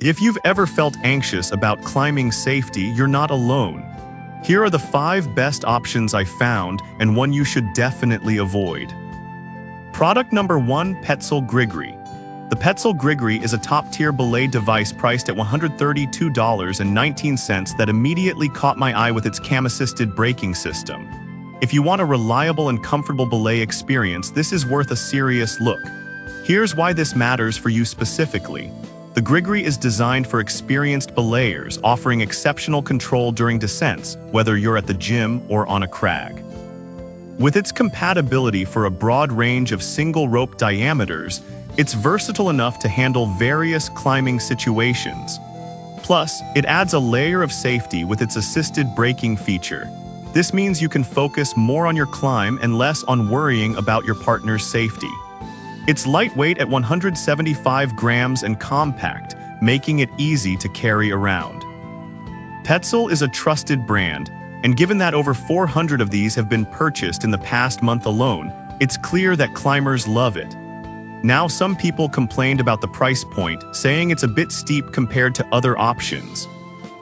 If you've ever felt anxious about climbing safety, you're not alone. Here are the 5 best options I found and one you should definitely avoid. Product number 1, Petzl Grigri. The Petzl Grigri is a top-tier belay device priced at $132.19 that immediately caught my eye with its cam-assisted braking system. If you want a reliable and comfortable belay experience, this is worth a serious look. Here's why this matters for you specifically. The Grigri is designed for experienced belayers, offering exceptional control during descents, whether you're at the gym or on a crag. With its compatibility for a broad range of single-rope diameters, it's versatile enough to handle various climbing situations. Plus, it adds a layer of safety with its assisted braking feature. This means you can focus more on your climb and less on worrying about your partner's safety. It's lightweight at 175 grams and compact, making it easy to carry around. Petzl is a trusted brand, and given that over 400 of these have been purchased in the past month alone, it's clear that climbers love it. Now, some people complained about the price point, saying it's a bit steep compared to other options.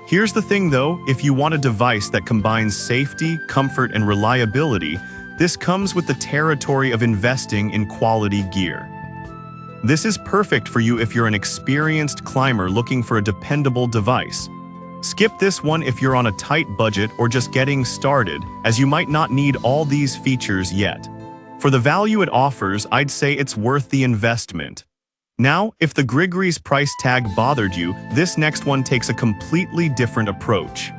Here's the thing though, if you want a device that combines safety, comfort, and reliability, this comes with the territory of investing in quality gear. This is perfect for you if you're an experienced climber looking for a dependable device. Skip this one if you're on a tight budget or just getting started, as you might not need all these features yet. For the value it offers, I'd say it's worth the investment. Now, if the Grigri's price tag bothered you, this next one takes a completely different approach.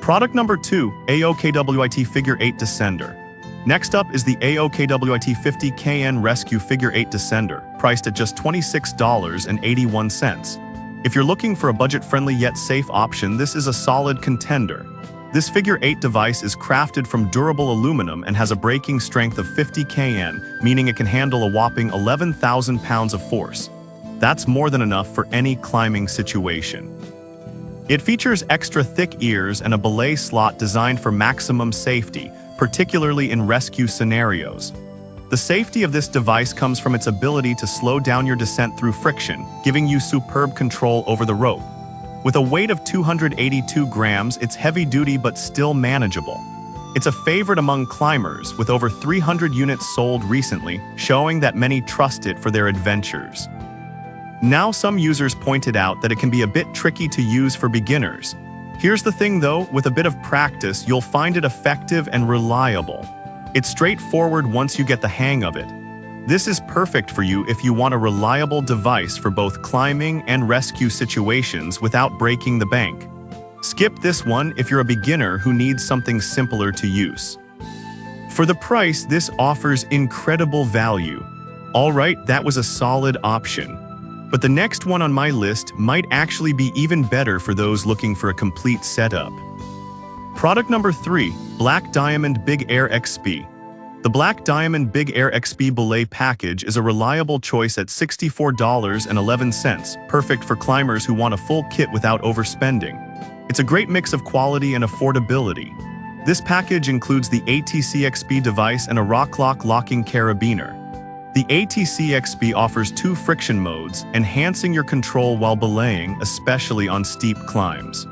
Product number 2, AOKWIT Figure 8 Descender. Next up is the AOKWIT 50KN Rescue Figure 8 Descender, priced at just $26.81. If you're looking for a budget-friendly yet safe option, this is a solid contender. This Figure 8 device is crafted from durable aluminum and has a braking strength of 50 kN, meaning it can handle a whopping 11,000 pounds of force. That's more than enough for any climbing situation. It features extra thick ears and a belay slot designed for maximum safety, particularly in rescue scenarios. The safety of this device comes from its ability to slow down your descent through friction, giving you superb control over the rope. With a weight of 282 grams, it's heavy-duty but still manageable. It's a favorite among climbers, with over 300 units sold recently, showing that many trust it for their adventures. Now, some users pointed out that it can be a bit tricky to use for beginners. Here's the thing though, with a bit of practice, you'll find it effective and reliable. It's straightforward once you get the hang of it. This is perfect for you if you want a reliable device for both climbing and rescue situations without breaking the bank. Skip this one if you're a beginner who needs something simpler to use. For the price, this offers incredible value. Alright, that was a solid option. But the next one on my list might actually be even better for those looking for a complete setup. Product number 3, Black Diamond Big Air XP. The Black Diamond Big Air XP Belay package is a reliable choice at $64.11, perfect for climbers who want a full kit without overspending. It's a great mix of quality and affordability. This package includes the ATC XP device and a rock-lock locking carabiner. The ATC XP offers 2 friction modes, enhancing your control while belaying, especially on steep climbs.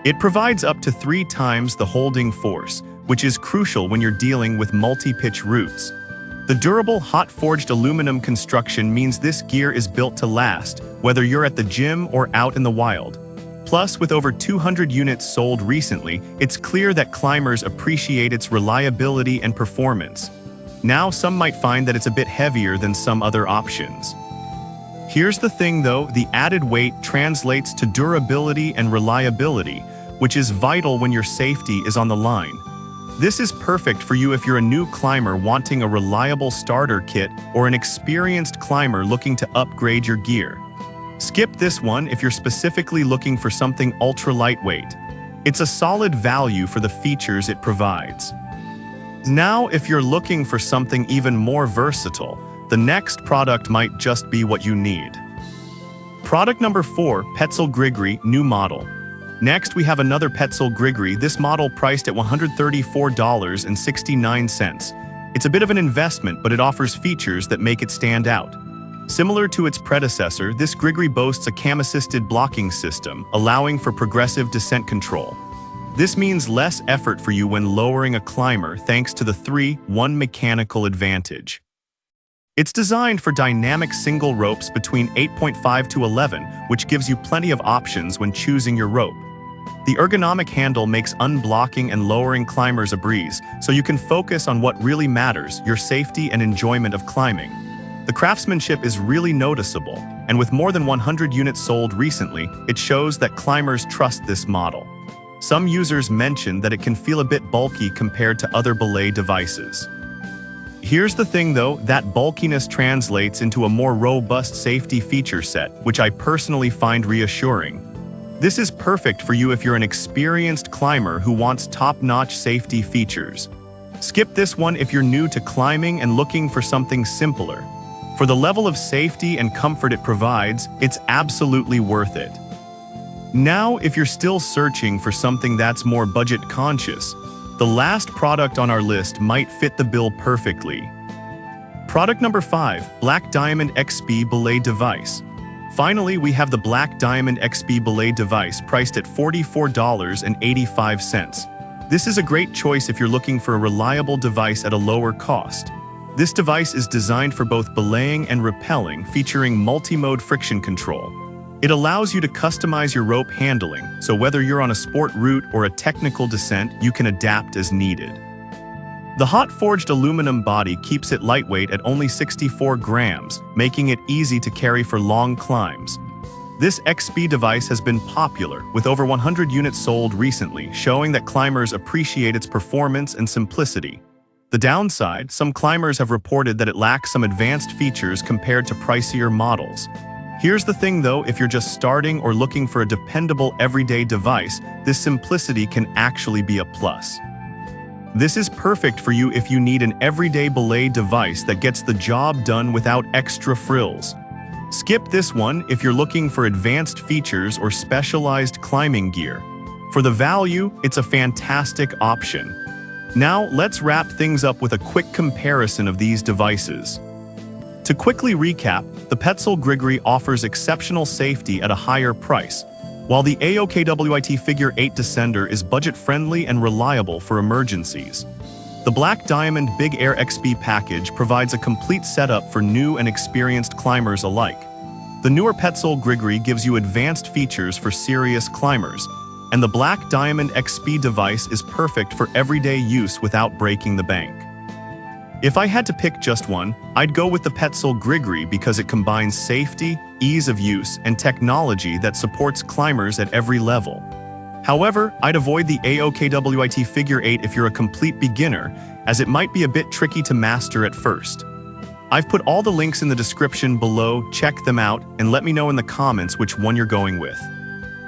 It provides up to 3 times the holding force, which is crucial when you're dealing with multi-pitch routes. The durable, hot-forged aluminum construction means this gear is built to last, whether you're at the gym or out in the wild. Plus, with over 200 units sold recently, it's clear that climbers appreciate its reliability and performance. Now, some might find that it's a bit heavier than some other options. Here's the thing though, the added weight translates to durability and reliability, which is vital when your safety is on the line. This is perfect for you if you're a new climber wanting a reliable starter kit or an experienced climber looking to upgrade your gear. Skip this one if you're specifically looking for something ultra lightweight. It's a solid value for the features it provides. Now, if you're looking for something even more versatile, the next product might just be what you need. Product number 4, Petzl Grigri New Model. Next, we have another Petzl Grigri, this model priced at $134.69. It's a bit of an investment, but it offers features that make it stand out. Similar to its predecessor, this Grigri boasts a cam-assisted blocking system, allowing for progressive descent control. This means less effort for you when lowering a climber thanks to the 3-1 mechanical advantage. It's designed for dynamic single ropes between 8.5 to 11, which gives you plenty of options when choosing your rope. The ergonomic handle makes unblocking and lowering climbers a breeze, so you can focus on what really matters, your safety and enjoyment of climbing. The craftsmanship is really noticeable, and with more than 100 units sold recently, it shows that climbers trust this model. Some users mention that it can feel a bit bulky compared to other Belay devices. Here's the thing though, that bulkiness translates into a more robust safety feature set, which I personally find reassuring. This is perfect for you if you're an experienced climber who wants top-notch safety features. Skip this one if you're new to climbing and looking for something simpler. For the level of safety and comfort it provides, it's absolutely worth it. Now, if you're still searching for something that's more budget-conscious, the last product on our list might fit the bill perfectly. Product number 5, Black Diamond XP Belay Device. Finally, we have the Black Diamond XP Belay device priced at $44.85. This is a great choice if you're looking for a reliable device at a lower cost. This device is designed for both belaying and rappelling, featuring multi-mode friction control. It allows you to customize your rope handling, so whether you're on a sport route or a technical descent, you can adapt as needed. The hot-forged aluminum body keeps it lightweight at only 64 grams, making it easy to carry for long climbs. This XP device has been popular, with over 100 units sold recently, showing that climbers appreciate its performance and simplicity. The downside, some climbers have reported that it lacks some advanced features compared to pricier models. Here's the thing though, if you're just starting or looking for a dependable everyday device, this simplicity can actually be a plus. This is perfect for you if you need an everyday belay device that gets the job done without extra frills. Skip this one if you're looking for advanced features or specialized climbing gear. For the value, it's a fantastic option. Now, let's wrap things up with a quick comparison of these devices. To quickly recap, the Petzl Grigri offers exceptional safety at a higher price, while the AOKWIT Figure 8 Descender is budget-friendly and reliable for emergencies. The Black Diamond Big Air XP package provides a complete setup for new and experienced climbers alike. The newer Petzl Grigri gives you advanced features for serious climbers, and the Black Diamond XP device is perfect for everyday use without breaking the bank. If I had to pick just one, I'd go with the Petzl Grigri because it combines safety, ease of use, and technology that supports climbers at every level. However, I'd avoid the AOKWIT Figure 8 if you're a complete beginner, as it might be a bit tricky to master at first. I've put all the links in the description below, check them out, and let me know in the comments which one you're going with.